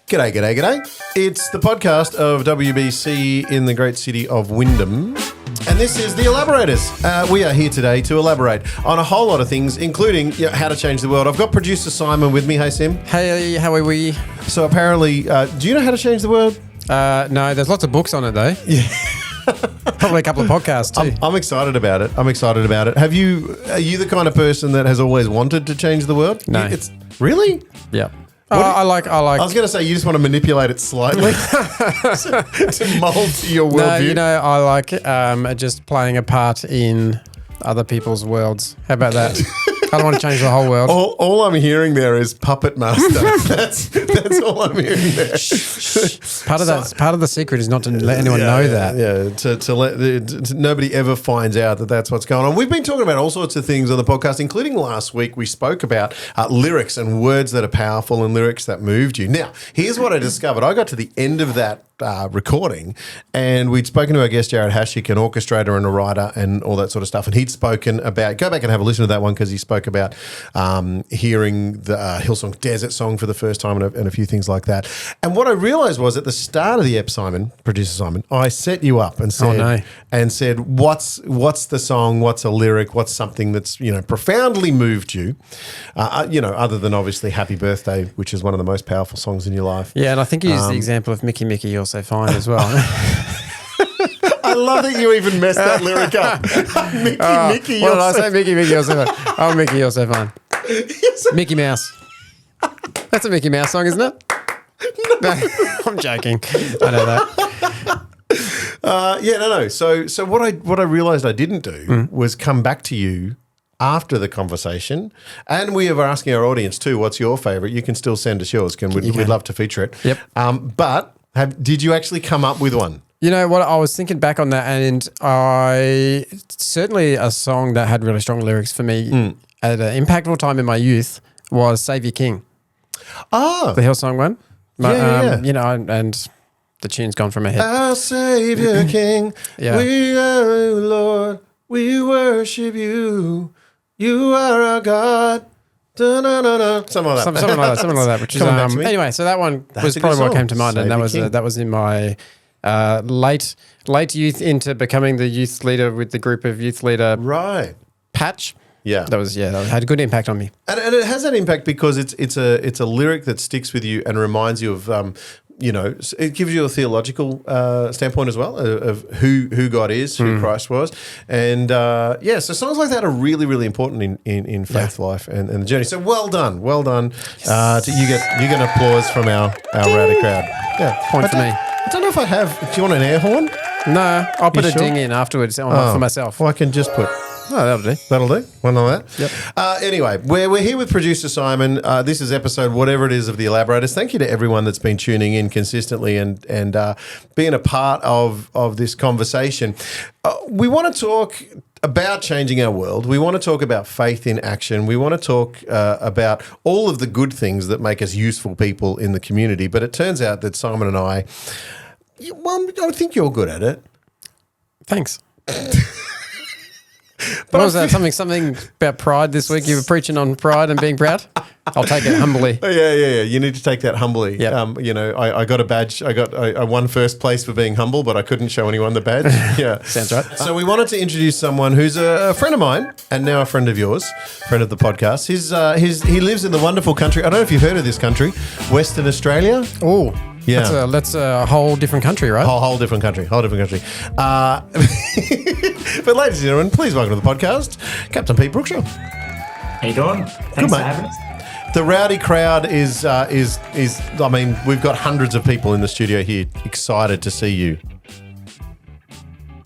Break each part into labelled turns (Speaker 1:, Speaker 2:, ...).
Speaker 1: G'day, g'day, g'day. It's the podcast of WBC in the great city of Wyndham. And this is the Elaborators. We are here today to elaborate on a whole lot of things, including how to change the world. I've got producer Simon with me. Hey, Sim.
Speaker 2: Hey, how are we?
Speaker 1: So apparently, do you know how to change the world?
Speaker 2: No, there's lots of books on it though.
Speaker 1: Yeah.
Speaker 2: Probably a couple of podcasts too.
Speaker 1: I'm excited about it. Are you the kind of person that has always wanted to change the world?
Speaker 2: No.
Speaker 1: Really?
Speaker 2: Yeah. I like.
Speaker 1: I was going to say you just want to manipulate it slightly to mold to your worldview.
Speaker 2: No, I like just playing a part in other people's worlds. How about that? I don't want to change the whole world.
Speaker 1: All I'm hearing there is puppet master. that's all I'm hearing there.
Speaker 2: Part of the secret is not to let anyone know that.
Speaker 1: Yeah, to let nobody ever finds out that that's what's going on. We've been talking about all sorts of things on the podcast, including last week we spoke about lyrics and words that are powerful and lyrics that moved you. Now, here's what I discovered. I got to the end of that recording, and we'd spoken to our guest Jared Hashik, an orchestrator and a writer and all that sort of stuff, and he'd spoken about, go back and have a listen to that one because he spoke about hearing the Hillsong Desert song for the first time and a few things like that. And what I realised was at the start of the ep, producer Simon, I set you up and said, what's the song, what's a lyric, what's something that's profoundly moved you, other than obviously Happy Birthday, which is one of the most powerful songs in your life.
Speaker 2: Yeah, and I think you used the example of Mickey You're So Fine as well.
Speaker 1: I love that you even messed that lyric up. Mickey,
Speaker 2: what did I say? Mickey, you're so fine. Oh, Mickey, you're so fine. Mickey Mouse. That's a Mickey Mouse song, isn't it? No, I'm joking. I know that.
Speaker 1: No. So what I realised I didn't do was come back to you after the conversation, and we are asking our audience too, what's your favourite? You can still send us yours. We'd love to feature it.
Speaker 2: Yep.
Speaker 1: But did you actually come up with one?
Speaker 2: You know what? I was thinking back on that, and certainly a song that had really strong lyrics for me at an impactful time in my youth was "Saviour King."
Speaker 1: Oh,
Speaker 2: the Hillsong one.
Speaker 1: Yeah.
Speaker 2: And the tune's gone from my head.
Speaker 1: Our Saviour King, we are Lord, we worship you. You are our God. Da-na-na-na. Something like that. Which is anyway. So that one was probably what came to mind, and that was in my late youth into becoming the youth leader with the group of youth leader patch. Yeah, that had a good impact on me, and it has that impact because it's a lyric that sticks with you and reminds you of. It gives you a theological standpoint as well of who God is, who Christ was. And, so songs like that are really, really important in faith life and the journey. So well done. Yes. You get an applause from our rowdy crowd. Yeah,
Speaker 2: point for me.
Speaker 1: I don't know if I have. Do you want an air horn?
Speaker 2: No, I'll put a ding in afterwards for myself.
Speaker 1: Well, I can just put...
Speaker 2: Oh, that'll do.
Speaker 1: One on that.
Speaker 2: Yep.
Speaker 1: Anyway, we're here with producer Simon. This is episode whatever it is of the Elaborators. Thank you to everyone that's been tuning in consistently and being a part of this conversation. We want to talk about changing our world. We want to talk about faith in action. We want to talk about all of the good things that make us useful people in the community. But it turns out that Simon and I think you're good at it.
Speaker 2: Thanks. What was that? Something about pride this week? You were preaching on pride and being proud? I'll take it humbly.
Speaker 1: Yeah. You need to take that humbly.
Speaker 2: Yep.
Speaker 1: I got a badge. I won first place for being humble, but I couldn't show anyone the badge. Yeah.
Speaker 2: Sounds right.
Speaker 1: So we wanted to introduce someone who's a friend of mine and now a friend of yours, friend of the podcast. He lives in the wonderful country. I don't know if you've heard of this country, Western Australia.
Speaker 2: Oh, yeah. That's a whole different country, right?
Speaker 1: Whole different country. But ladies and gentlemen, please welcome to the podcast, Captain Pete Brookshaw.
Speaker 3: How you doing? Thanks for having us.
Speaker 1: The rowdy crowd is. I mean, we've got hundreds of people in the studio here, excited to see you.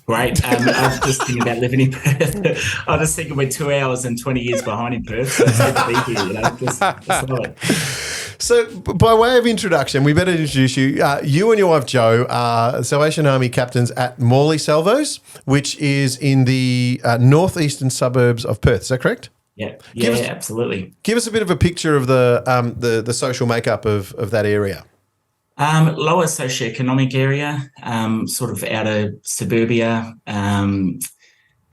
Speaker 3: Great. I was just thinking about living in Perth. I was thinking we're 2 hours and 20 years behind in Perth, so it's good to be here. Just love it.
Speaker 1: So, by way of introduction, we better introduce you. You and your wife, Jo, are Salvation Army captains at Morley Salvos, which is in the northeastern suburbs of Perth. Is that correct?
Speaker 3: Yeah, absolutely.
Speaker 1: Give us a bit of a picture of the social makeup of that area.
Speaker 3: Lower socioeconomic area, sort of outer suburbia, and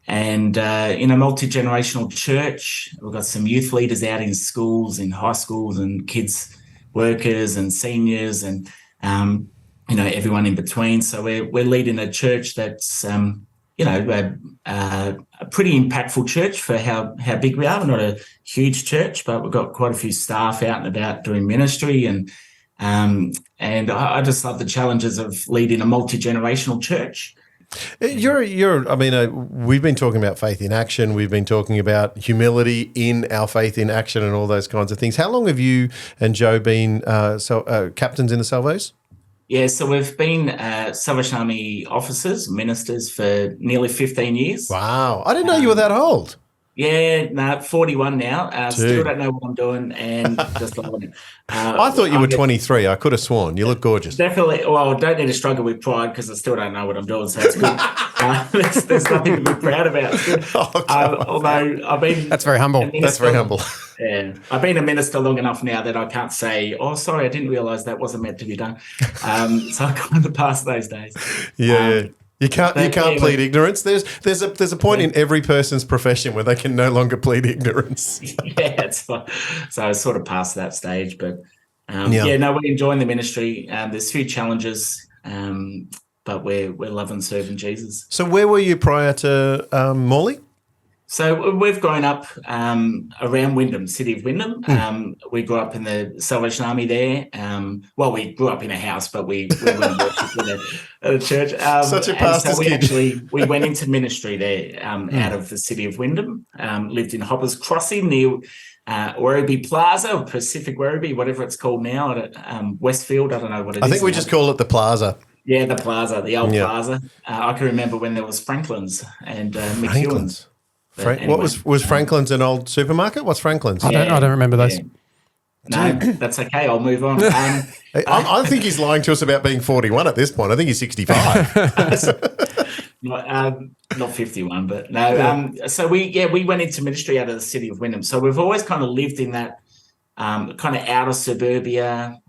Speaker 3: in a multi-generational church. We've got some youth leaders out in schools, in high schools, and kids workers and seniors and, everyone in between. So we're leading a church that's, a pretty impactful church for how big we are. We're not a huge church, but we've got quite a few staff out and about doing ministry. And I just love the challenges of leading a multi-generational church.
Speaker 1: We've been talking about faith in action. We've been talking about humility in our faith in action and all those kinds of things. How long have you and Joe been captains in the Salvos?
Speaker 3: Yeah, so we've been Salvation Army officers, ministers for nearly 15 years.
Speaker 1: Wow. I didn't know you were that old.
Speaker 3: Yeah, 41 now. Still don't know what I'm doing and just loving it.
Speaker 1: I thought you were 23. I could have sworn. You look gorgeous.
Speaker 3: Definitely. Well, I don't need to struggle with pride because I still don't know what I'm doing, so it's good. There's nothing to be proud about. Although I've been...
Speaker 2: That's very humble.
Speaker 1: That's very humble.
Speaker 3: Yeah. I've been a minister long enough now that I can't say, oh, sorry, I didn't realise that wasn't meant to be done. So I kind of passed those days.
Speaker 1: Yeah. You can't plead ignorance. There's a point in every person's profession where they can no longer plead ignorance.
Speaker 3: So I sort of past that stage, but we're enjoying the ministry. There's a few challenges, but we're loving serving Jesus.
Speaker 1: So where were you prior to Morley?
Speaker 3: So we've grown up around Wyndham, city of Wyndham. We grew up in the Salvation Army there. We grew up in a house, but we went and worshiped in a church.
Speaker 1: Such a pastor's kid.
Speaker 3: We went into ministry there out of the city of Wyndham. Lived in Hoppers Crossing near Werribee Plaza, or Pacific Werribee, whatever it's called now, at Westfield. I don't know what it is.
Speaker 1: I think we just call it the Plaza.
Speaker 3: Yeah, the Plaza, the old Plaza. I can remember when there was Franklin's and McEwen's.
Speaker 1: What was Franklin's an old supermarket? What's Franklin's?
Speaker 2: I don't remember those.
Speaker 3: No, that's okay. I'll move on.
Speaker 1: I think he's lying to us about being 41 at this point. I think he's 65.
Speaker 3: Not 51, but no. So we went into ministry out of the city of Wyndham. So we've always kind of lived in that kind of outer suburbia.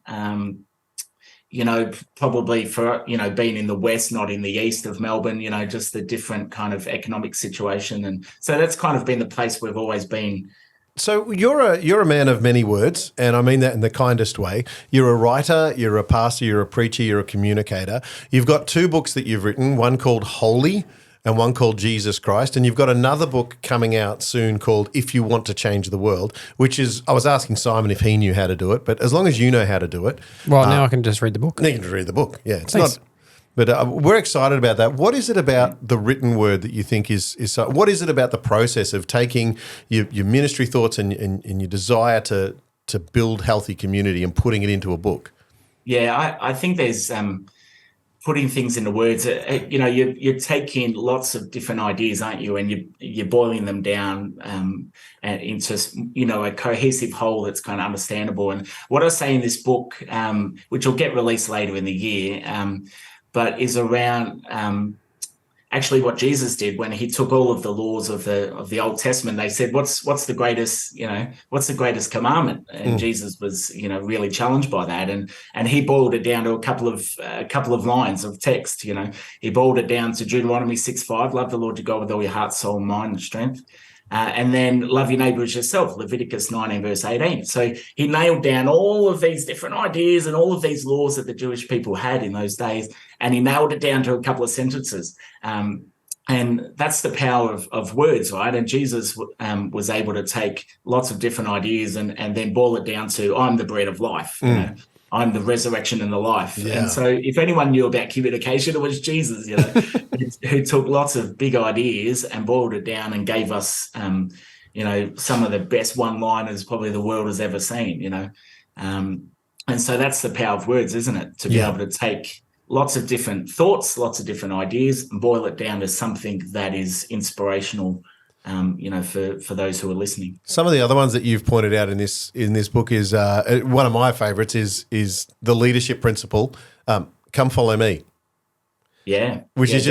Speaker 3: Probably for, being in the west, not in the east of Melbourne, just the different kind of economic situation. And so that's kind of been the place we've always been.
Speaker 1: So you're a man of many words, and I mean that in the kindest way. You're a writer, you're a pastor, you're a preacher, you're a communicator. You've got 2 books that you've written, one called Holy and one called Jesus Christ. And you've got another book coming out soon called If You Want to Change the World, which is, I was asking Simon if he knew how to do it, but as long as you know how to do it.
Speaker 2: Well, now I can just read the book.
Speaker 1: Now you can just read the book. Yeah, it's Thanks. Not. But we're excited about that. What is it about the written word that you think is so, what is it about the process of taking your ministry thoughts and your desire to build healthy community and putting it into a book?
Speaker 3: Yeah, I think there's putting things into words. You're taking lots of different ideas, aren't you? And you're boiling them down and into a cohesive whole that's kind of understandable. And what I say in this book, which will get released later in the year, but is around actually what Jesus did when he took all of the laws of the Old Testament. They said, what's the greatest, what's the greatest commandment? And Jesus was, really challenged by that. And he boiled it down to a couple of lines of text. He boiled it down to Deuteronomy 6:5, love the Lord your God with all your heart, soul, mind, and strength. And then love your neighbour as yourself, Leviticus 19, verse 18. So he nailed down all of these different ideas and all of these laws that the Jewish people had in those days, and he nailed it down to a couple of sentences. And that's the power of words, right? And Jesus was able to take lots of different ideas and then boil it down to, I'm the bread of life, I'm the resurrection and the life. Yeah. And so if anyone knew about communication, it was Jesus, who took lots of big ideas and boiled it down and gave us, some of the best one-liners probably the world has ever seen, And so that's the power of words, isn't it? To be able to take lots of different thoughts, lots of different ideas, and boil it down to something that is inspirational, for those who are listening.
Speaker 1: Some of the other ones that you've pointed out in this book is one of my favourites is the leadership principle. Come follow me.
Speaker 3: Yeah,
Speaker 1: which is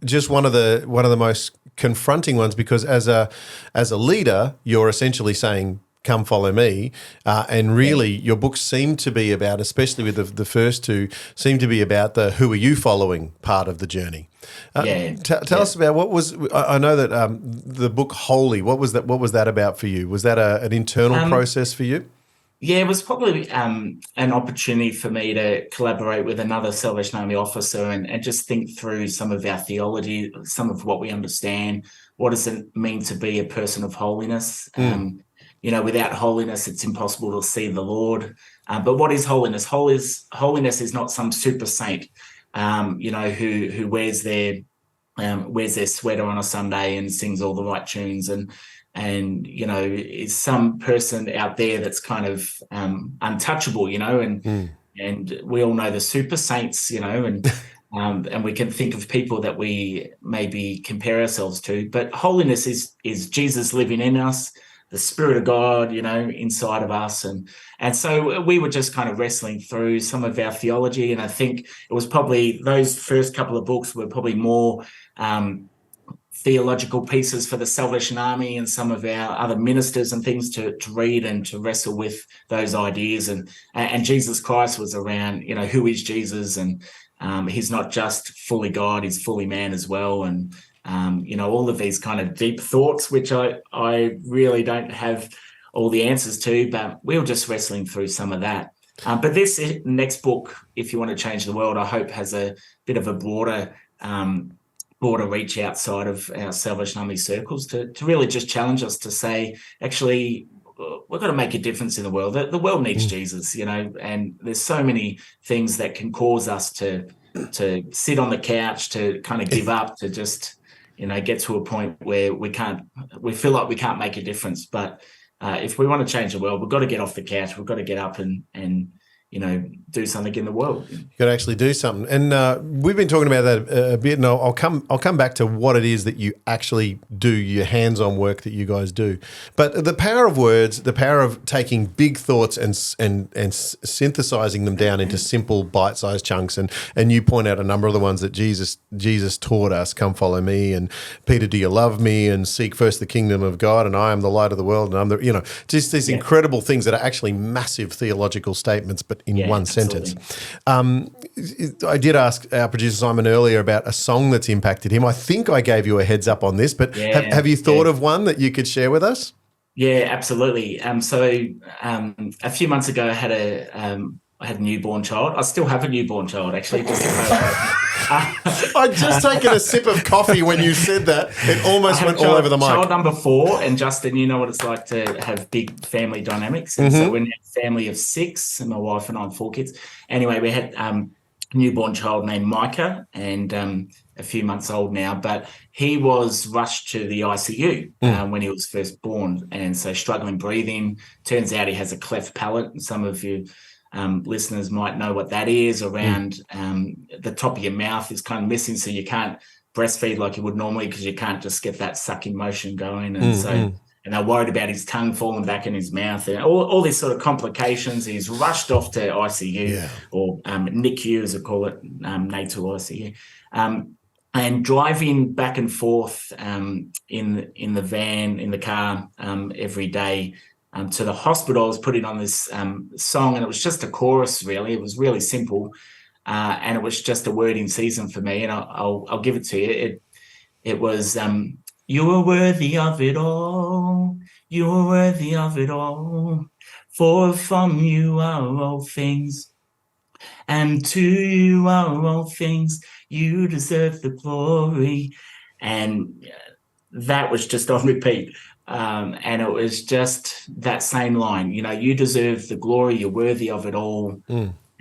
Speaker 1: just one of the most confronting ones, because as a leader, you're essentially saying, come follow me. And really your books seem to be about, especially with the first 2, seem to be about the who are you following part of the journey. Tell us about I know that the book Holy, what was that about for you? Was that an internal process for you?
Speaker 3: Yeah, it was probably an opportunity for me to collaborate with another Salvation Army officer and just think through some of our theology, some of what we understand. What does it mean to be a person of holiness? Without holiness, it's impossible to see the Lord. But what is holiness? Holiness is not some super saint, who wears their sweater on a Sunday and sings all the right tunes and is some person out there that's kind of untouchable, and we all know the super saints, and we can think of people that we maybe compare ourselves to, but holiness is Jesus living in us, the Spirit of God, inside of us. And so we were just kind of wrestling through some of our theology. And I think it was probably those first couple of books were probably more theological pieces for the Salvation Army and some of our other ministers and things to read and to wrestle with those ideas. And Jesus Christ was around, who is Jesus? And he's not just fully God, he's fully man as well. And all of these kind of deep thoughts, which I really don't have all the answers to, but we were just wrestling through some of that. But this next book, If You Want to Change the World, I hope has a bit of a broader reach outside of our Salvation Army circles to really just challenge us to say, actually, we've got to make a difference in the world. The world needs Jesus, and there's so many things that can cause us to sit on the couch, to kind of give up, to just get to a point where we feel like we can't make a difference. But if we want to change the world, we've got to get off the couch. We've got to get up and do something in the world.
Speaker 1: You got to actually do something. And we've been talking about that a bit, and I'll come back to what it is that you actually do, your hands-on work that you guys do. But the power of words, the power of taking big thoughts and synthesizing them down into simple bite-sized chunks. And you point out a number of the ones that Jesus taught us. Come follow me, and Peter, do you love me? And seek first the kingdom of God, and I am the light of the world. And I'm just these incredible things that are actually massive theological statements, but in one sentence. I did ask our producer Simon earlier about a song that's impacted him. I think I gave you a heads up on this, but have you thought of one that you could share with us?
Speaker 3: Yeah, absolutely. So a few months ago, I had a newborn child. I still have a newborn child, actually.
Speaker 1: I'd just taken a sip of coffee when you said that. It almost went all over the mic.
Speaker 3: Child number 4, and Justin, you know what it's like to have big family dynamics. And so we're now a family of 6, and my wife and I have 4 kids. Anyway, we had a newborn child named Micah, and a few months old now, but he was rushed to the ICU when he was first born, and so struggling breathing. Turns out he has a cleft palate, and some of you listeners might know what that is. Around the top of your mouth is kind of missing, so you can't breastfeed like you would normally because you can't just get that sucking motion going. And and they're worried about his tongue falling back in his mouth and all these sort of complications. He's rushed off to ICU or NICU, as they call it, natal ICU. And driving back and forth in the van, in the car every day to the hospital, I was putting on this song, and it was just a chorus, really. It was really simple, and it was just a word in season for me, and I'll give it to you. It was, you are worthy of it all, you are worthy of it all, for from you are all things, and to you are all things, you deserve the glory. And that was just on repeat. And it was just that same line, you deserve the glory, you're worthy of it all.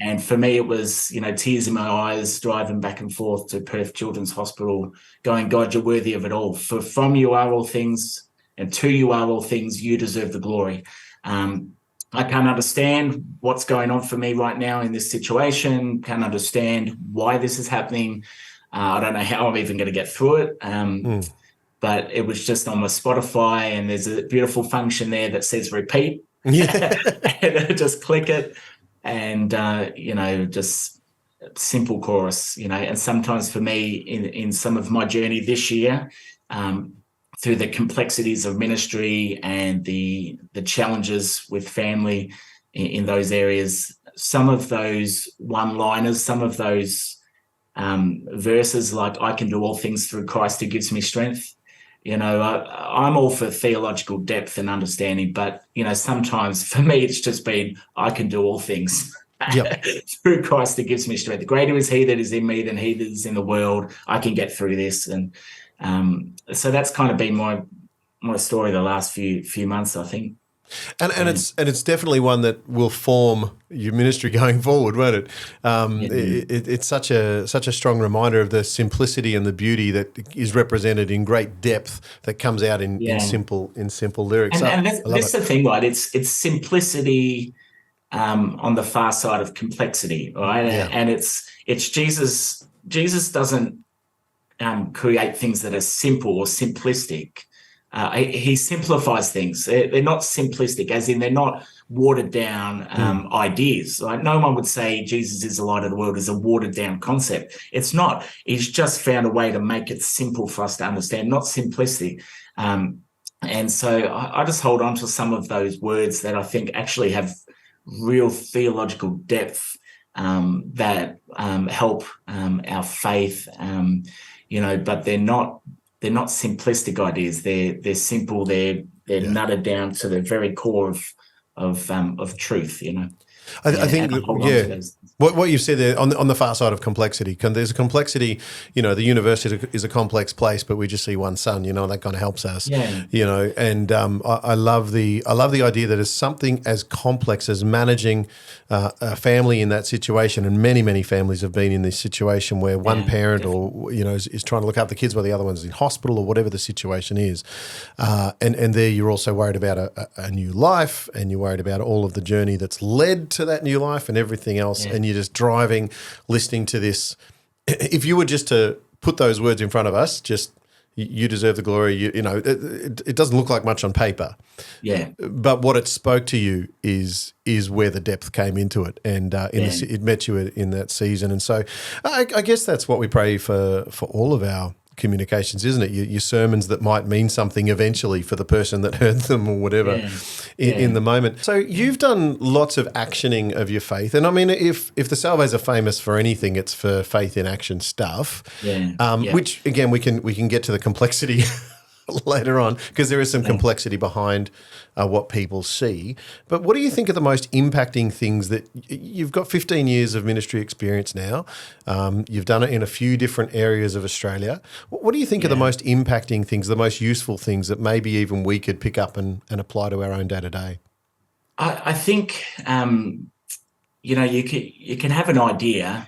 Speaker 3: And for me, it was, tears in my eyes, driving back and forth to Perth Children's Hospital, going, God, you're worthy of it all. For from you are all things, and to you are all things, you deserve the glory. I can't understand what's going on for me right now in this situation, can't understand why this is happening. I don't know how I'm even going to get through it. But it was just on my Spotify, and there's a beautiful function there that says repeat. And just click it, and just simple chorus. And sometimes for me, in some of my journey this year, through the complexities of ministry and the challenges with family in those areas, some of those one-liners, some of those verses like "I can do all things through Christ who gives me strength." I'm all for theological depth and understanding, but, sometimes for me, it's just been, I can do all things through Christ that gives me strength. Greater is he that is in me than he that is in the world. I can get through this. And so that's kind of been my story the last few months, I think.
Speaker 1: And it's definitely one that will form your ministry going forward, won't it? It's such a strong reminder of the simplicity and the beauty that is represented in great depth that comes out in simple lyrics.
Speaker 3: And that's the thing, right? It's simplicity on the far side of complexity, right? Yeah. And it's Jesus. Jesus doesn't create things that are simple or simplistic. He simplifies things. They're not simplistic, as in they're not watered down ideas. Like, no one would say Jesus is the light of the world is a watered down concept. It's not. He's just found a way to make it simple for us to understand, not simplistic. And so I just hold on to some of those words that I think actually have real theological depth that help our faith. But they're not simplistic ideas. They're simple. They're nutted down to the very core of truth.
Speaker 1: I think what you've said there on the far side of complexity. There's a complexity. The universe is a complex place, but we just see one sun. And that kind of helps us. Yeah. And I love the idea that it's something as complex as managing a family in that situation, and many families have been in this situation where one parent or is trying to look after the kids while the other one's in hospital or whatever the situation is, and there you're also worried about a new life, and you're worried about all of the journey that's led to that new life and everything else, and you're just driving, listening to this. If you were just to put those words in front of us, just you deserve the glory. It doesn't look like much on paper. Yeah. But what it spoke to you is where the depth came into it, and it met you in that season. And so, I guess that's what we pray for all of our communications, isn't it? Your sermons that might mean something eventually for the person that heard them or whatever in the moment. So you've done lots of actioning of your faith. And I mean, if the Salvos are famous for anything, it's for faith in action stuff, which again, we can get to the complexity later on, because there is some complexity behind what people see. But what do you think are the most impacting things that you've got 15 years of ministry experience now? You've done it in a few different areas of Australia. What do you think are the most impacting things, the most useful things that maybe even we could pick up and apply to our own day-to-day?
Speaker 3: I think, you can have an idea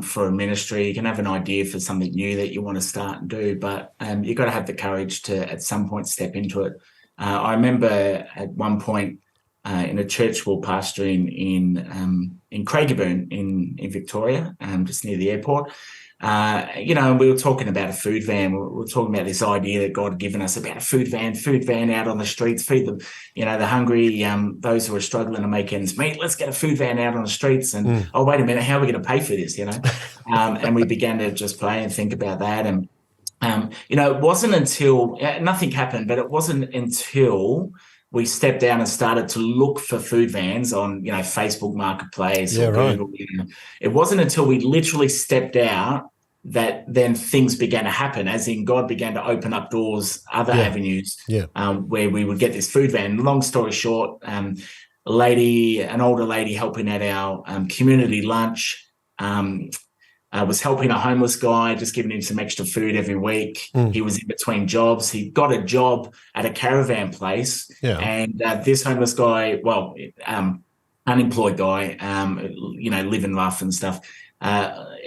Speaker 3: for a ministry. You can have an idea for something new that you want to start and do, but you've got to have the courage to at some point step into it. I remember at one point in a church we were pastoring in Craigieburn in Victoria, just near the airport. And we were talking about a food van. We were talking about this idea that God had given us about a food van out on the streets, feed them, the hungry, those who are struggling to make ends meet. Let's get a food van out on the streets. And, oh, wait a minute, how are we going to pay for this, And we began to just pray and think about that. And, it wasn't until nothing happened, but it wasn't until we stepped down and started to look for food vans on, Facebook Marketplace or Google. It wasn't until we literally stepped out that then things began to happen, as in God began to open up doors, other avenues, where we would get this food van. Long story short, an older lady helping at our community lunch, was helping a homeless guy, just giving him some extra food every week. He was in between jobs. He got a job at a caravan place. And this homeless guy, unemployed guy, living rough and stuff.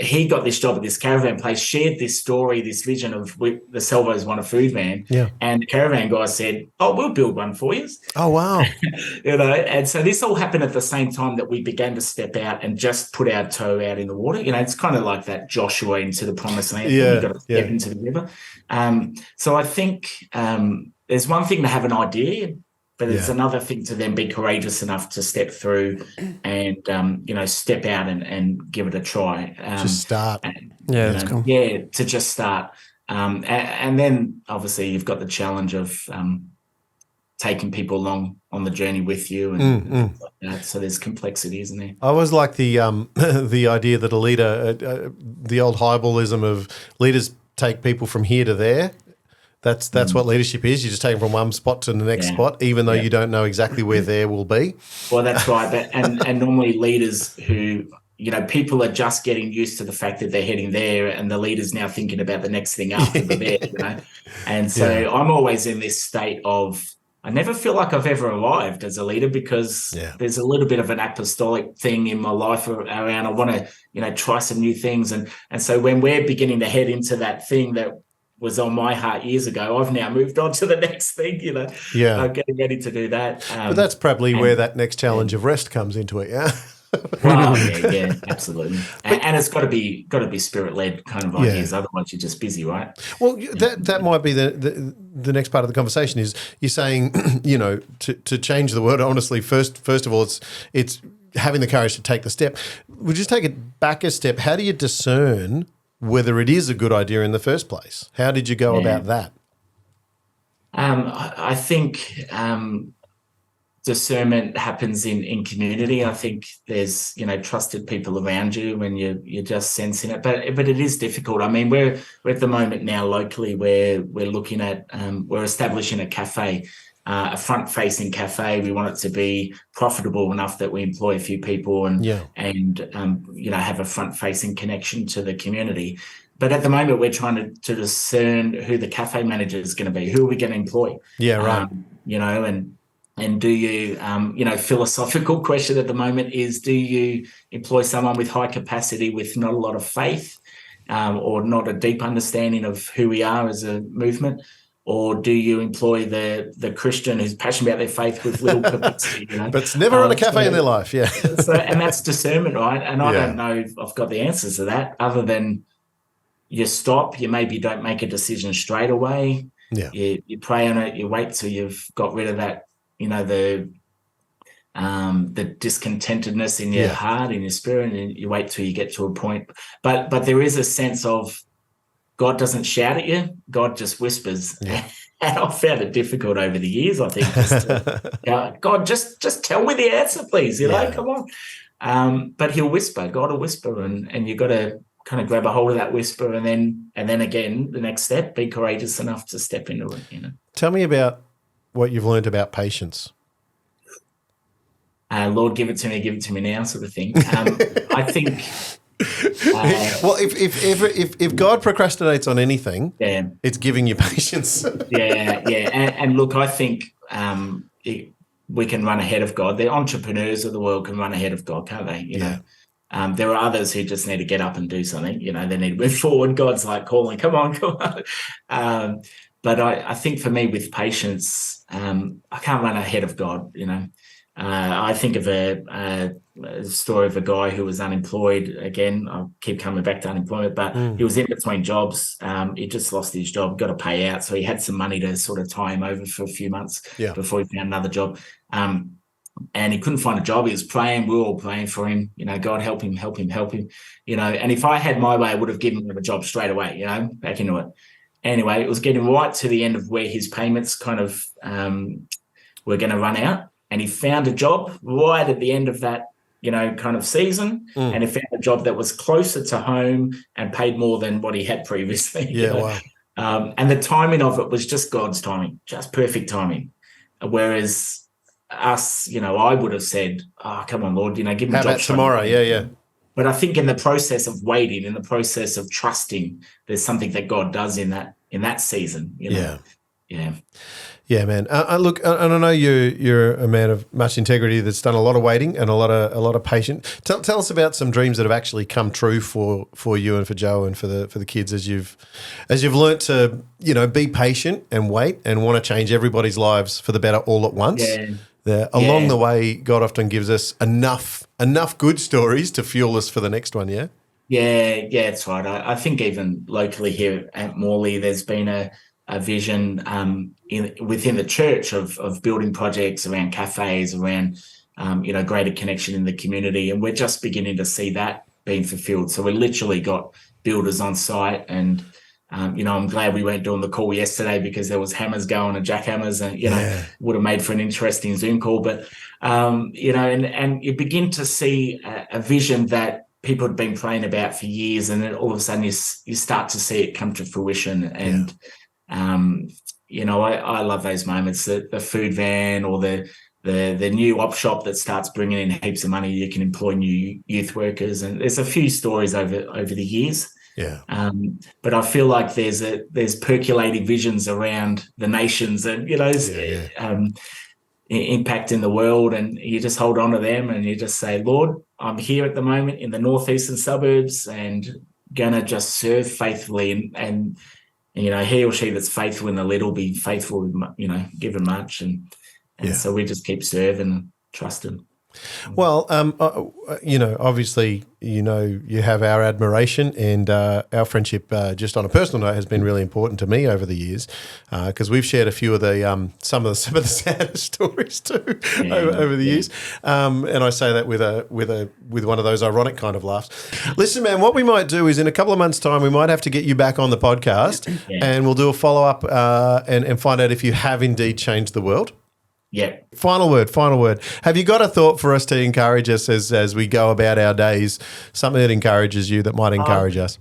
Speaker 3: He got this job at this caravan place, shared this story, this vision of the Salvos want a food van. And the caravan guy said, oh, we'll build one for you.
Speaker 1: Oh, wow.
Speaker 3: And so this all happened at the same time that we began to step out and just put our toe out in the water. It's kind of like that Joshua into the promised land. You've got to step into the river. So I think there's one thing to have an idea, but it's another thing to then be courageous enough to step through and, step out and give it a try.
Speaker 1: Just start.
Speaker 2: That's cool.
Speaker 3: Yeah, to just start. And then obviously you've got the challenge of taking people along on the journey with you. And like that. So there's complexity, isn't there?
Speaker 1: I always like the idea that a leader, the old highballism of leaders take people from here to there. That's what leadership is. You just take them from one spot to the next spot, even though you don't know exactly where there will be.
Speaker 3: Well, that's right. But and normally leaders who, people are just getting used to the fact that they're heading there, and the leader's now thinking about the next thing after they're there. And so I'm always in this state of, I never feel like I've ever arrived as a leader, because there's a little bit of an apostolic thing in my life around, I want to, try some new things. And so when we're beginning to head into that thing that was on my heart years ago, I've now moved on to the next thing, I'm getting ready to do that.
Speaker 1: But that's probably where that next challenge of rest comes into it, yeah?
Speaker 3: Well, yeah, absolutely. And it's got to be spirit-led kind of ideas. Otherwise, you're just busy, right?
Speaker 1: Well, that might be the next part of the conversation. Is you're saying, to change the word honestly. First of all, it's having the courage to take the step. We'll just take it back a step. How do you discern whether it is a good idea in the first place? How did you go about that?
Speaker 3: I think discernment happens in community. I think there's trusted people around you when you're just sensing it, but it is difficult. I mean, we're at the moment now locally where we're looking at we're establishing a cafe, a front-facing cafe. We want it to be profitable enough that we employ a few people and have a front-facing connection to the community. But at the moment, we're trying to discern who the cafe manager is going to be. Who are we going to employ? Yeah, right. And do you, philosophical question at the moment is, do you employ someone with high capacity with not a lot of faith or not a deep understanding of who we are as a movement? Or do you employ the Christian who's passionate about their faith with little capacity?
Speaker 1: But it's never run a cafe in their life,
Speaker 3: and that's discernment, right? And I don't know if I've got the answers to that, other than you stop, you maybe don't make a decision straight away. Yeah. You pray on it, you wait till you've got rid of that, the discontentedness in your heart, in your spirit, and you wait till you get to a point. But there is a sense of God doesn't shout at you, God just whispers. Yeah. And I've found it difficult over the years, I think. God, just tell me the answer, please. Come on. But he'll whisper, God will whisper, and you've got to kind of grab a hold of that whisper, and then again, the next step, be courageous enough to step into it.
Speaker 1: Tell me about what you've learned about patience.
Speaker 3: Lord, give it to me now, sort of thing. I think.
Speaker 1: Well, if God procrastinates on anything, it's giving you patience.
Speaker 3: And look, I think we can run ahead of God. The entrepreneurs of the world can run ahead of God, can't they? There are others who just need to get up and do something. They need to move forward. God's like calling, come on. But I think for me, with patience, I can't run ahead of God. I think of a story of a guy who was unemployed. Again, I keep coming back to unemployment, but he was in between jobs. He just lost his job, got a payout. So he had some money to sort of tie him over for a few months before he found another job. And he couldn't find a job. He was praying. We were all praying for him. God, help him. And if I had my way, I would have given him a job straight away, back into it. Anyway, it was getting right to the end of where his payments kind of were going to run out. And he found a job right at the end of that, kind of season. And he found a job that was closer to home and paid more than what he had previously. Wow. And the timing of it was just God's timing, just perfect timing. Whereas us, I would have said, oh, come on, Lord, give me a job. How
Speaker 1: about tomorrow? Yeah.
Speaker 3: But I think in the process of waiting, in the process of trusting, there's something that God does in that season.
Speaker 1: Yeah, man. Look, and I know you're a man of much integrity that's done a lot of waiting and a lot of patience. Tell us about some dreams that have actually come true for you and for Joe and for the kids as you've learnt to be patient and wait and want to change everybody's lives for the better all at once. Along the way, God often gives us enough good stories to fuel us for the next one. Yeah.
Speaker 3: Yeah, that's right. I think even locally here at Morley, there's been a vision within the church of building projects around cafes, around greater connection in the community, and we're just beginning to see that being fulfilled. So we literally got builders on site, and I'm glad we weren't doing the call yesterday because there was hammers going and jackhammers, and would have made for an interesting Zoom call. But and you begin to see a vision that people had been praying about for years, and then all of a sudden you start to see it come to fruition. And I love those moments. The food van or the new op shop that starts bringing in heaps of money. You can employ new youth workers, and there's a few stories over the years.
Speaker 1: Yeah.
Speaker 3: But I feel like there's percolating visions around the nations and impact in the world, and you just hold on to them and you just say, Lord, I'm here at the moment in the northeastern suburbs and gonna just serve faithfully, and he or she that's faithful in the little be faithful, given much, and so we just keep serving and trusting.
Speaker 1: Well, obviously, you have our admiration, and our friendship, just on a personal note, has been really important to me over the years, because we've shared a few of the some of the saddest stories too over the years, and I say that with one of those ironic kind of laughs. Listen, man, what we might do is in a couple of months' time, we might have to get you back on the podcast, and we'll do a follow up and find out if you have indeed changed the world.
Speaker 3: Yeah.
Speaker 1: Final word. Have you got a thought for us to encourage us as we go about our days, something that encourages you, that might encourage us?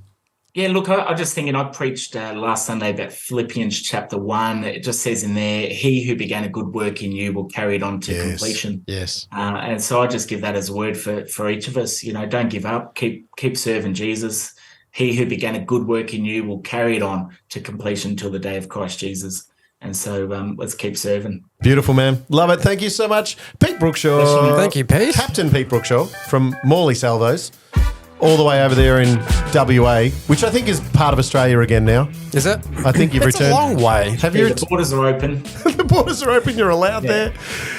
Speaker 3: Yeah, look, I just thinking, I preached last Sunday about Philippians chapter 1. It just says in there, he who began a good work in you will carry it on to completion.
Speaker 1: Yes.
Speaker 3: And so I just give that as a word for each of us. Don't give up. Keep serving Jesus. He who began a good work in you will carry it on to completion till the day of Christ Jesus. And so let's keep serving.
Speaker 1: Beautiful, man. Love it. Thank you so much. Pete Brookshaw.
Speaker 2: Thank you, Pete.
Speaker 1: Captain Pete Brookshaw from Morley Salvos, all the way over there in WA, which I think is part of Australia again now.
Speaker 2: Is it?
Speaker 1: I think you've returned.
Speaker 2: It's a long way.
Speaker 1: Have you?
Speaker 3: The borders are open.
Speaker 1: The borders are open. You're allowed there.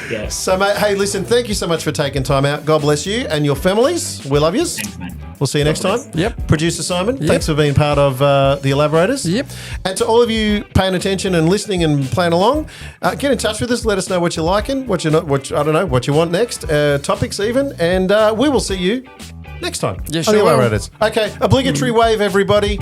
Speaker 3: Yeah.
Speaker 1: So, mate, hey, listen, thank you so much for taking time out. God bless you and your families. We love yous.
Speaker 3: Thanks, mate.
Speaker 1: We'll see you next time.
Speaker 2: Yep.
Speaker 1: Producer Simon, thanks for being part of the Elaborators.
Speaker 2: Yep.
Speaker 1: And to all of you paying attention and listening and playing along, get in touch with us. Let us know what you're liking, what you're not, what you want next, topics even, and we will see you next time.
Speaker 2: Yeah,
Speaker 1: on
Speaker 2: sure
Speaker 1: the
Speaker 2: will.
Speaker 1: Elaborators. Okay, obligatory wave, everybody.